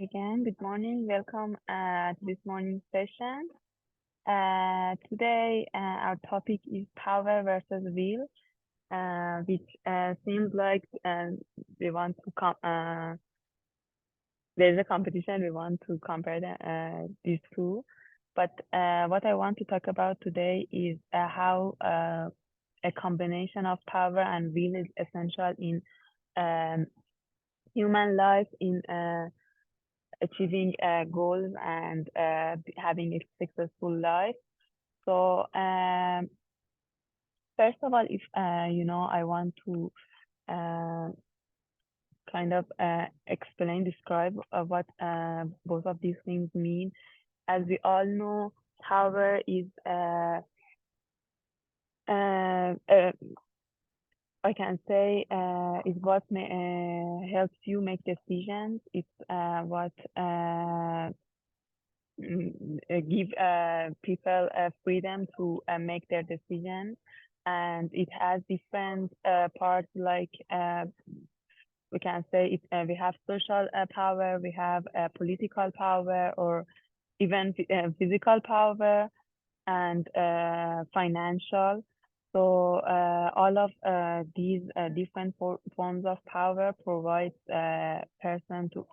again. Good morning. Welcome to this morning session. Today, our topic is power versus will, which seems like we want to there's a competition. We want to compare these two. But what I want to talk about today is how a combination of power and will is essential in um, human life, in achieving goals and having a successful life. So, first of all, if I want to uh, kind of describe what both of these things mean. As we all know, power is uh, uh, I can say is what helps you make decisions. It's what give people freedom to make their decisions, and it has different parts like we can say we have social power, we have political power, or even physical power and financial. So all of these different forms of power provides a person to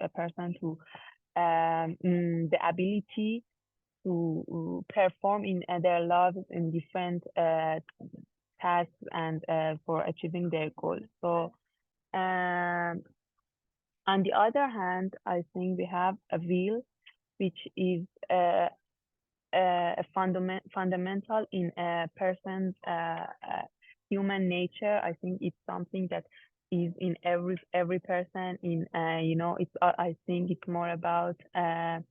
the ability to perform in their lives in different tasks and for achieving their goals. So on the other hand, I think we have a will, which is fundamental in a person's human nature. I think it's something that is in every person. In it's I think it's more about um,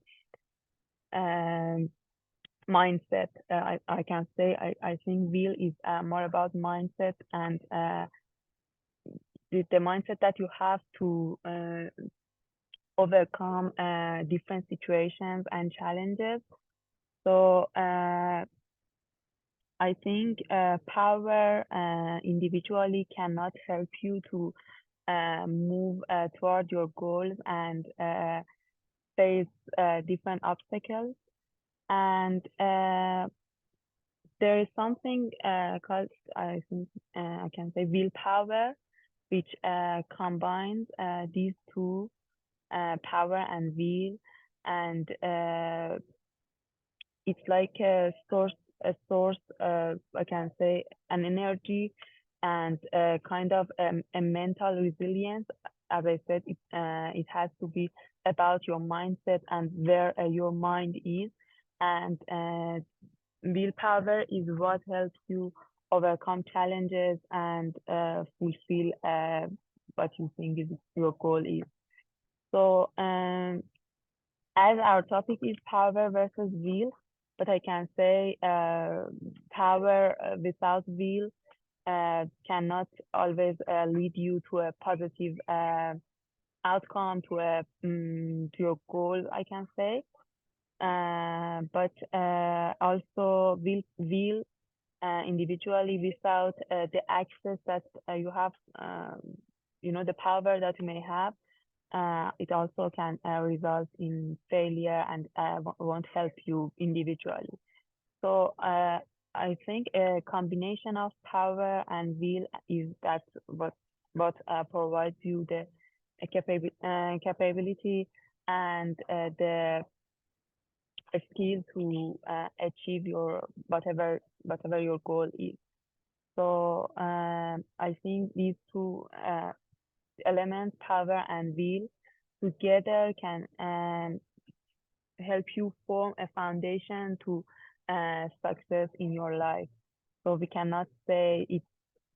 mindset. I can say I think will is more about mindset and the mindset that you have to overcome different situations and challenges. So I think power individually cannot help you to move toward your goals and face different obstacles. And there is something called, I think I can say, willpower, which combines these two, power and will, and it's like a source, I can say, an energy and kind of a mental resilience. As I said, it has to be about your mindset and where your mind is. And willpower is what helps you overcome challenges and fulfill what you think is your goal is. So, as our topic is power versus will, but I can say power without will cannot always lead you to a positive outcome, to your goal, I can say. But also will individually without the access that you have, the power that you may have, it also can result in failure and won't help you individually. So I think a combination of power and will is that what provides you the capability and the skill to achieve your whatever your goal is. So I think these two elements, power and will, together can help you form a foundation to success in your life. So we cannot say it's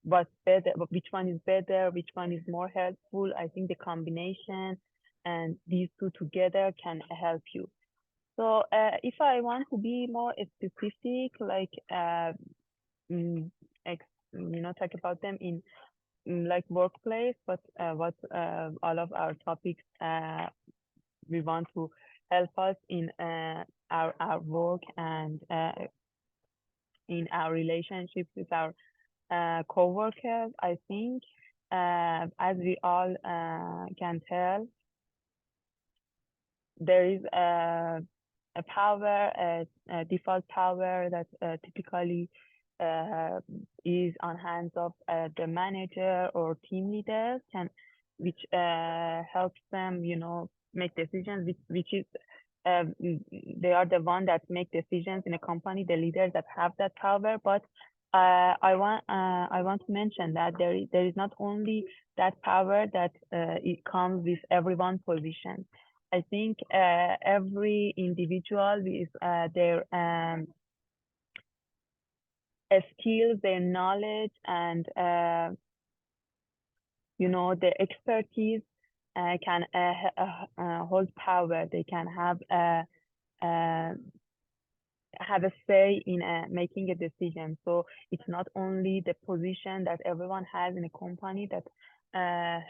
what's better, which one is better, which one is more helpful. I think the combination and these two together can help you. So if I want to be more specific, like mm, talk about them in like workplace, but what all of our topics we want to help us in our work and in our relationships with our co-workers. I think as we all can tell, there is a power, a default power that typically uh, is on hands of the manager or team leader, which helps them, make decisions, which is they are the one that make decisions in a company, the leaders that have that power. But I want to mention that there is not only that power that it comes with everyone's position. I think every individual with their skills, their knowledge, and their expertise can hold power. They can uh, have a say in making a decision. So it's not only the position that everyone has in a company that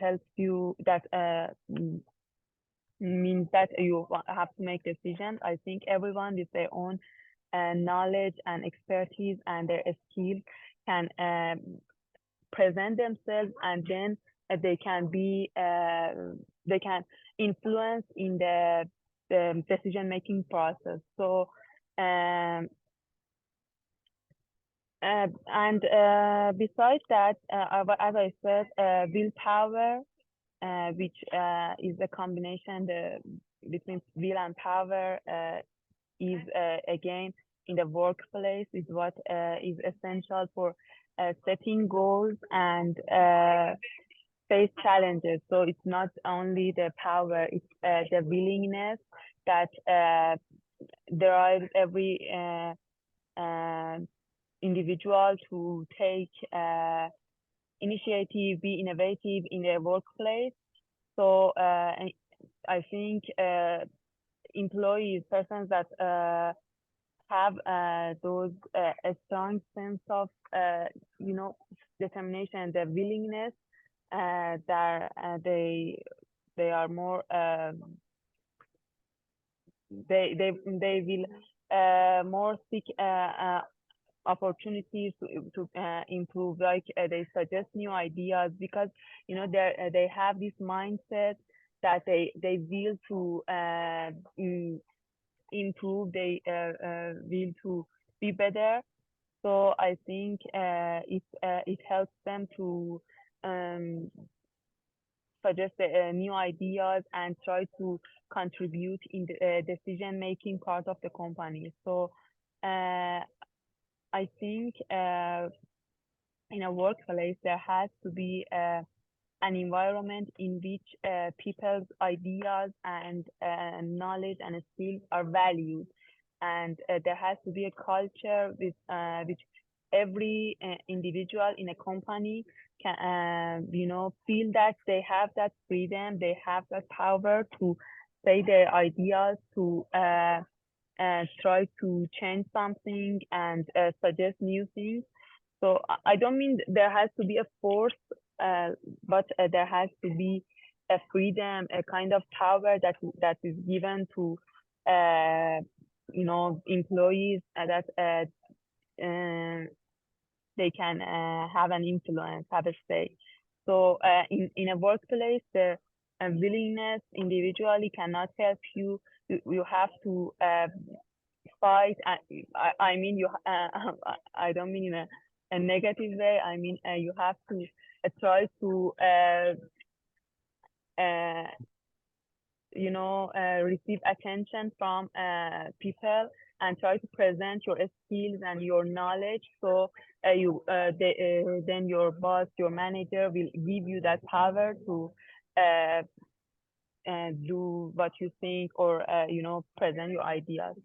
helps you, that means that you have to make decisions. I think everyone with their own knowledge and expertise and their skills can present themselves, and then they can be they can influence in the decision making process. So and besides that, as I said, willpower, which is a combination between will and power, is again in the workplace, is what is essential for setting goals and face challenges. So it's not only the power, it's the willingness that drives every individual to take initiative, be innovative in their workplace. So I think employees, persons that have those a strong sense of determination, the willingness, that they are more they will more seek opportunities to improve, like they suggest new ideas, because they have this mindset that they will to improve, they will to be better. So I think it helps them to um, suggest new ideas and try to contribute in the decision making part of the company. So I think in a workplace there has to be an environment in which people's ideas and knowledge and skills are valued, and there has to be a culture with which every individual in a company can feel that they have that freedom, they have that power to say their ideas, to try to change something and suggest new things. So I don't mean there has to be a force, but there has to be a freedom, a kind of power that is given to employees, that they can have an influence, have a say. So in a workplace, the willingness individually cannot help you. You have to fight. I mean, I don't mean in a negative way. I mean, you have to try to receive attention from people, and try to present your skills and your knowledge. So then your boss, your manager will give you that power to uh, do what you think, or present your ideas.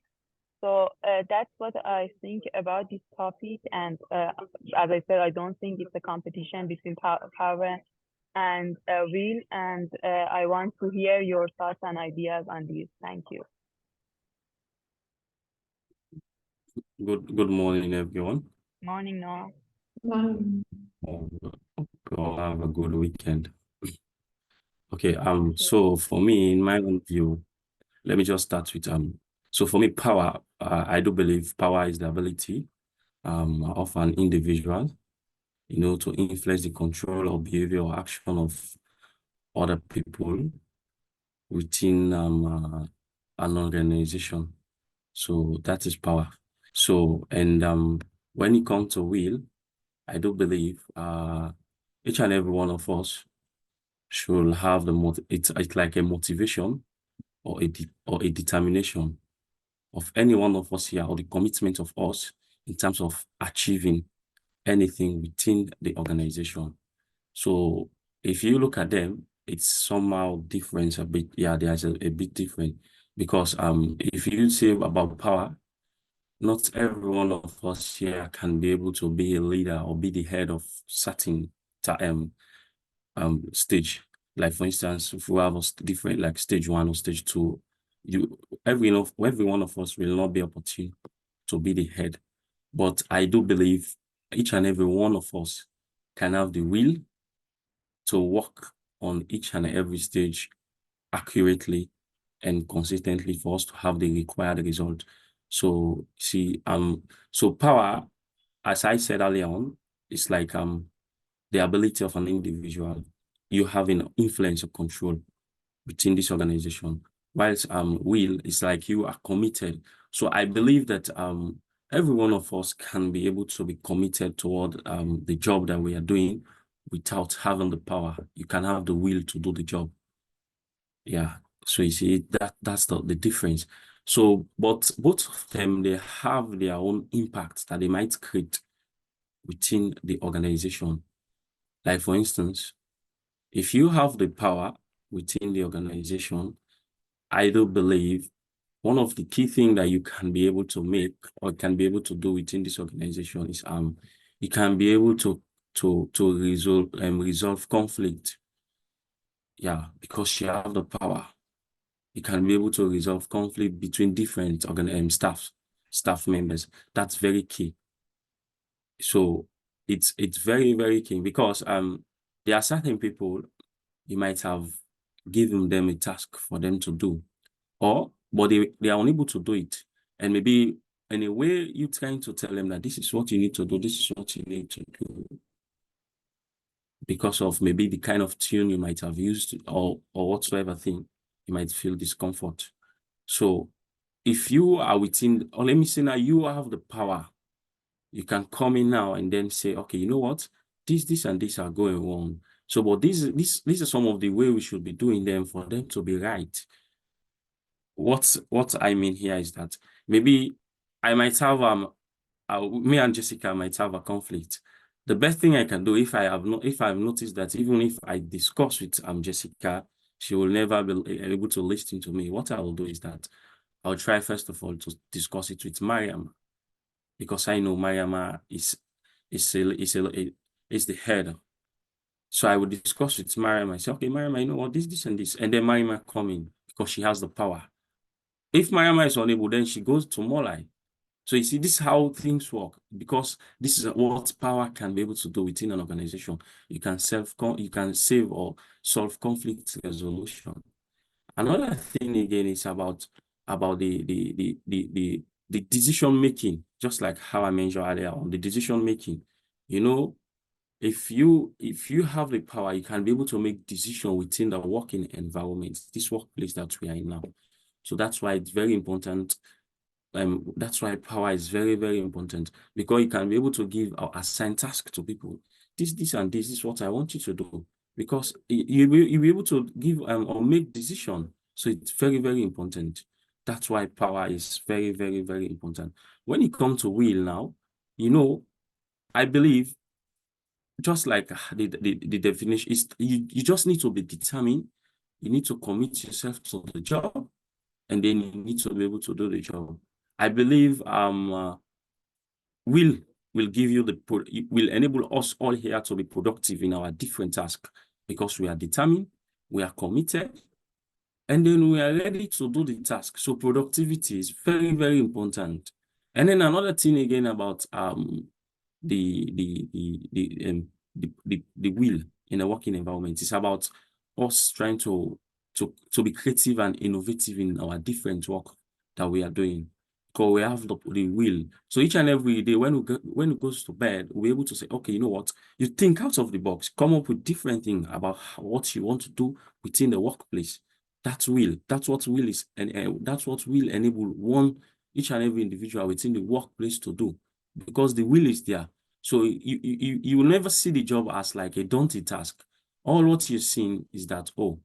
So that's what I think about this topic. And as I said, I don't think it's a competition between power and will. And I want to hear your thoughts and ideas on this. Thank you. Good morning, everyone. Morning, Noah. Morning. Go have a good weekend. Okay, so for me, in my own view, let me just start with so for me, power, I do believe power is the ability of an individual, to influence the control or behavior or action of other people within an organization. So that is power. So, and when it comes to will, I do believe each and every one of us should have it's like a motivation or a determination of any one of us here, or the commitment of us in terms of achieving anything within the organization. So if you look at them, it's somehow different a bit. Yeah, there's a bit different because if you say about power, not every one of us here can be able to be a leader or be the head of certain stage. Like for instance, if we have different like stage 1 or stage 2, every one of us will not be opportune to be the head. But I do believe each and every one of us can have the will to work on each and every stage accurately and consistently for us to have the required result. So see, so power, as I said earlier on, is like the ability of an individual. You having influence or control within this organization. Whilst will is like you are committed. So I believe that every one of us can be able to be committed toward the job that we are doing without having the power. You can have the will to do the job. Yeah. So you see that's the difference. So, but both of them, they have their own impact that they might create within the organization. Like for instance, if you have the power within the organization, I do believe one of the key things that you can be able to make or can be able to do within this organization is you can be able to resolve conflict. Yeah, because you have the power. You can be able to resolve conflict between different staff members. That's very key. So it's very, very key because there are certain people you might have given them a task for them to do, but they are unable to do it. And maybe in a way you're trying to tell them that this is what you need to do, this is what you need to do, because of maybe the kind of tune you might have used or whatsoever thing, you might feel discomfort. So if you are within, or let me say now, you have the power, you can come in now and then say, okay, you know what? This, and this are going wrong. So, but these are some of the way we should be doing them for them to be right. What I mean here is that maybe I might have me and Jessica might have a conflict. The best thing I can do if I've noticed that even if I discuss with Jessica, she will never be able to listen to me. What I will do is that I'll try first of all to discuss it with Mariam, because I know Mariam is the head. So I would discuss with Mariam. I say, okay, Mariam, I know what this and this, and then Mariam come in because she has the power. If Mariama is unable, then she goes to Molai. So you see, this is how things work, because this is what power can be able to do within an organization. You can save or solve conflict resolution. Another thing again is about the decision making, just like how I mentioned earlier on the decision making. You know, if you have the power, you can be able to make decision within the working environment, this workplace that we are in now. So that's why it's very important. That's why power is very, very important, because you can be able to give or assign tasks to people. This, and this is what I want you to do, because you'll be able to give or make decision. So it's very, very important. That's why power is very, very, very important. When it comes to will now, I believe just like the definition is, you just need to be determined. You need to commit yourself to the job, and then you need to be able to do the job. I believe will give you will enable us all here to be productive in our different tasks, because we are determined, we are committed, and then we are ready to do the task. So productivity is very, very important. And then another thing again about the the the the the will in a working environment is about us trying to be creative and innovative in our different work that we are doing, because we have the will. So each and every day when we goes to bed, we're able to say, okay, you know what, you think out of the box, come up with different things about what you want to do within the workplace. That's will. That's what will is, and that's what will enable each and every individual within the workplace to do, because the will is there. So you will never see the job as like a daunting task. All what you're seeing is that, oh,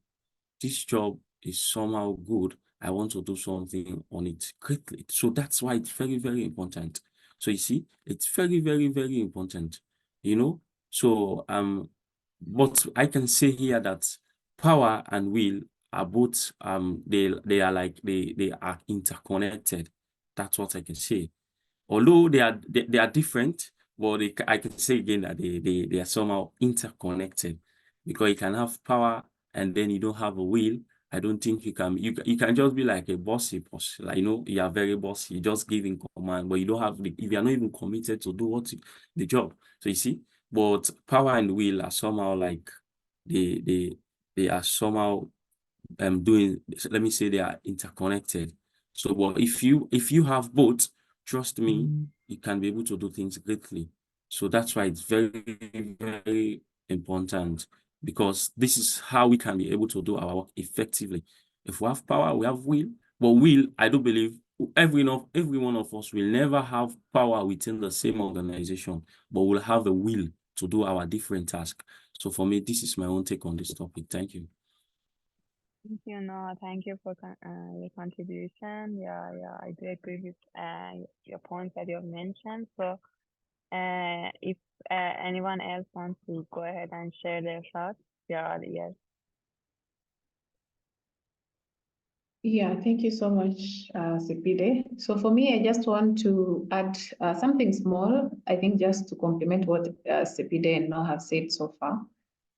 this job is somehow good. I want to do something on it quickly. So that's why it's very, very important. So you see, it's very, very, very important, you know. So but I can say here that power and will are both they are like they are interconnected. That's what I can say. Although they are different, but I can say again that they are somehow interconnected, because you can have power and then you don't have a will. I don't think you can just be like a bossy boss, like, you are very bossy, you just give in command, but you don't have if you are not even committed to do the job. So you see, but power and will are somehow like they they they are somehow doing, let me say, they are interconnected. So but if you have both, trust me, you can be able to do things greatly. So that's why it's very, very important, because this is how we can be able to do our work effectively. If we have power, we have will. But will, I do believe every one of us will never have power within the same organization, but we'll have a will to do our different tasks. So for me, this is my own take on this topic. Thank you. Thank you, Noah. Thank you for your contribution. Yeah, yeah, I do agree with your points that you have mentioned. So, if anyone else wants to go ahead and share their thoughts, yeah, yes. Yeah, thank you so much, Sepide. So for me, I just want to add something small, I think just to complement what Sepide and Noah have said so far.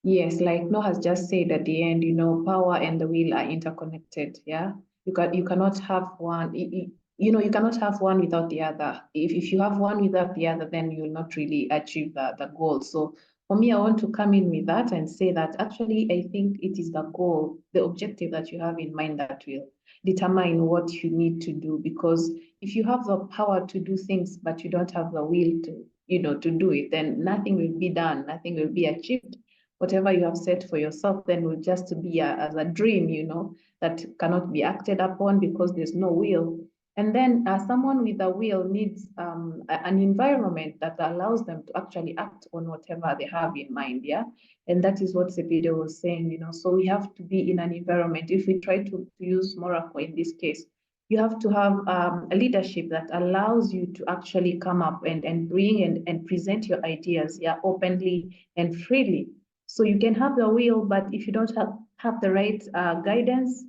Yes, like Noah has just said at the end, power and the will are interconnected. Yeah, you cannot have one. You cannot have one without the other. If you have one without the other, then you will not really achieve the goal. So for me, I want to come in with that and say that actually, I think it is the goal, the objective that you have in mind that will determine what you need to do. Because if you have the power to do things, but you don't have the will to do it, then nothing will be done, nothing will be achieved. Whatever you have set for yourself then will just be as a dream, that cannot be acted upon because there's no will. And then someone with a will needs an environment that allows them to actually act on whatever they have in mind, yeah? And that is what Sepide was saying, so we have to be in an environment. If we try to use Moracle in this case, you have to have a leadership that allows you to actually come up and bring and present your ideas, yeah, openly and freely. So you can have the will, but if you don't have the right guidance,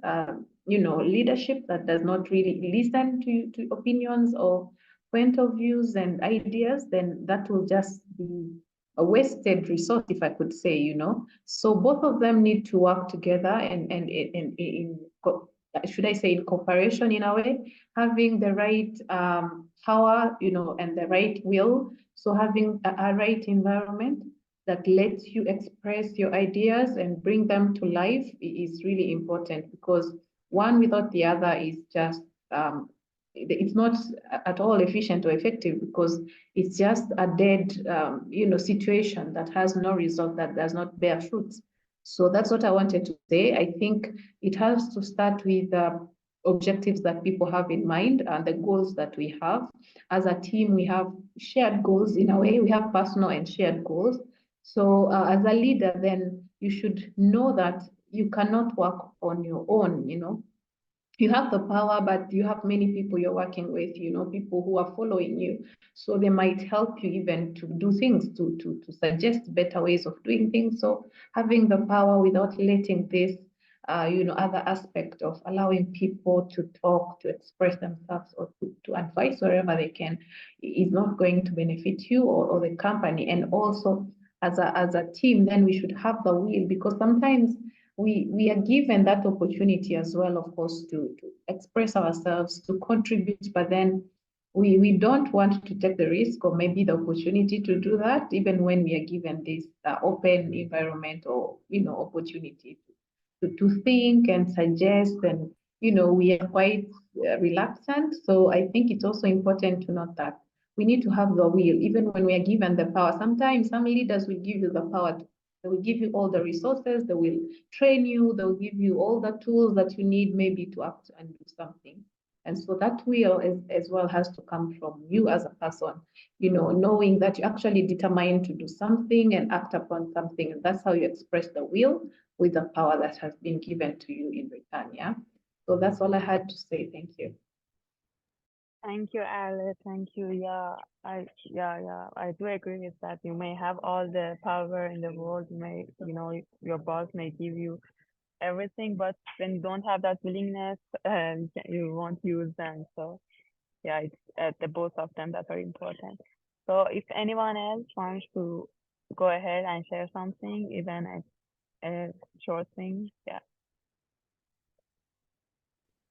leadership that does not really listen to opinions or point of views and ideas, then that will just be a wasted resource, if I could say. So both of them need to work together and should I say in cooperation in a way, having the right power, and the right will. So having a right environment that lets you express your ideas and bring them to life is really important, because one without the other is just it's not at all efficient or effective, because it's just a dead situation that has no result, that does not bear fruits. So that's what I wanted to say. I think it has to start with objectives that people have in mind and the goals that we have. As a team, we have shared goals in a way. We have personal and shared goals. So as a leader, then you should know that you cannot work on your own. You have the power, but you have many people you're working with, people who are following you. So they might help you even to do things, to suggest better ways of doing things. So having the power without letting this, other aspect of allowing people to talk, to express themselves, or to advise wherever they can, is not going to benefit you or the company. And also, as a team, then we should have the will, because sometimes we are given that opportunity as well, of course, to express ourselves, to contribute, but then we don't want to take the risk or maybe the opportunity to do that, even when we are given this open environment or opportunity to think and suggest, and we are quite reluctant. So I think it's also important to note that we need to have the will, even when we are given the power. Sometimes some leaders will give you the power They will give you all the resources, they will train you, they'll give you all the tools that you need maybe to act and do something. And so that will as well has to come from you as a person, knowing that you're actually determined to do something and act upon something. And that's how you express the will with the power that has been given to you in return. Yeah. So that's all I had to say. Thank you. Thank you, Ali. Thank you. I do agree with that. You may have all the power in the world. Your boss may give you everything, but when you don't have that willingness, you won't use them. So yeah, it's the both of them that are important. So if anyone else wants to go ahead and share something, even a short thing,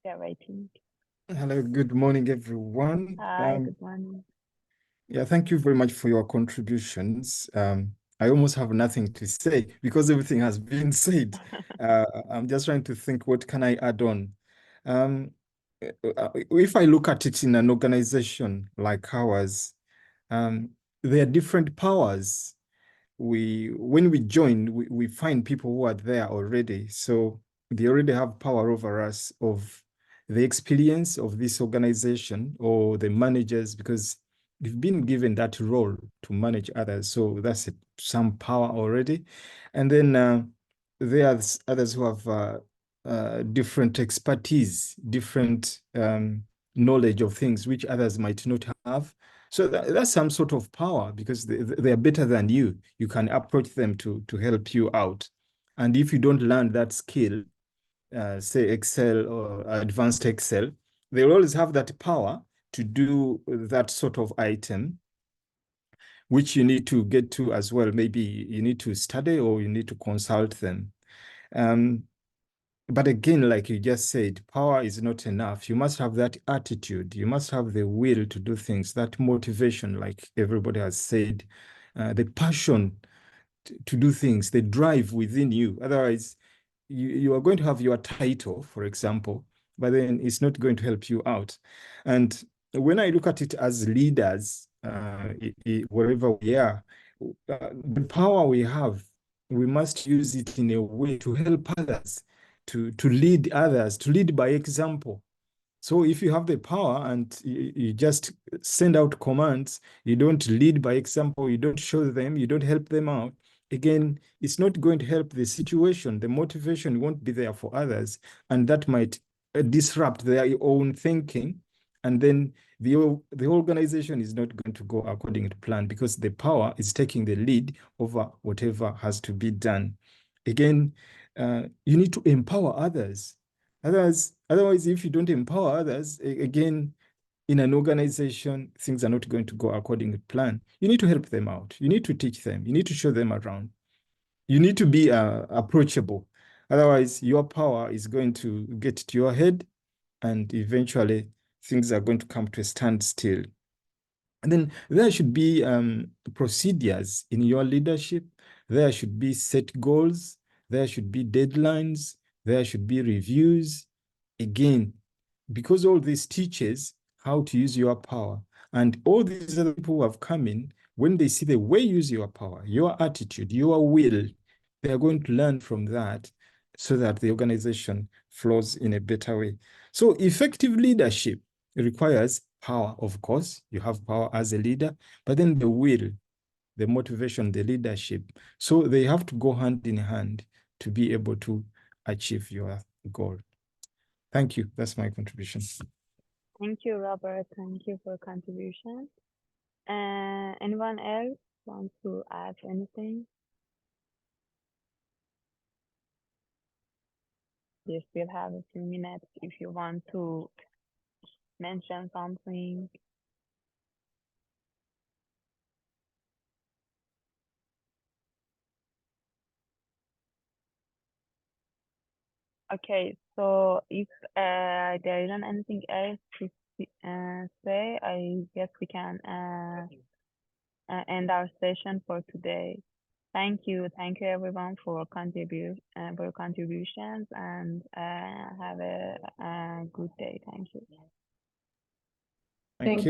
waiting. Hello, good morning, everyone. Hi, good morning. Yeah, thank you very much for your contributions. I almost have nothing to say because everything has been said. I'm just trying to think, what can I add on? If I look at it in an organization like ours, there are different powers. When we join, we find people who are there already. So they already have power over us of the experience of this organization or the managers, because we've been given that role to manage others. So that's some power already. And then there are others who have different expertise, different knowledge of things which others might not have. So that's some sort of power, because they are better than you. You can approach them to help you out. And if you don't learn that skill, say Excel or advanced Excel, they'll always have that power to do that sort of item, which you need to get to as well. Maybe you need to study or you need to consult them. But again, like you just said, power is not enough. You must have that attitude. You must have the will to do things, that motivation, like everybody has said, the passion to do things, the drive within you. Otherwise, you are going to have your title, for example, but then it's not going to help you out. And when I look at it as leaders, wherever we are, the power we have, we must use it in a way to help others, to lead others, to lead by example. So if you have the power and you just send out commands, you don't lead by example, you don't show them, you don't help them out, again, it's not going to help the situation. The motivation won't be there for others, and that might disrupt their own thinking. And then the organization is not going to go according to plan, because the power is taking the lead over whatever has to be done. Again, you need to empower others. Otherwise, if you don't empower others, again, in an organization, things are not going to go according to plan. You need to help them out. You need to teach them. You need to show them around. You need to be approachable. Otherwise, your power is going to get to your head, and eventually things are going to come to a standstill. And then there should be procedures in your leadership. There should be set goals. There should be deadlines. There should be reviews. Again, because all this teaches how to use your power. And all these other people who have come in, when they see the way you use your power, your attitude, your will, they are going to learn from that, so that the organization flows in a better way. So effective leadership requires power, of course. You have power as a leader, but then the will, the motivation, the leadership. So they have to go hand in hand to be able to achieve your goal. Thank you. That's my contribution. Thank you, Robert. Thank you for contribution. Anyone else want to add anything? You still have a few minutes if you want to mention something. Okay, so if there isn't anything else to say, I guess we can end our session for today. Thank you everyone for contributions, and have a good day. Thank you. Thank you.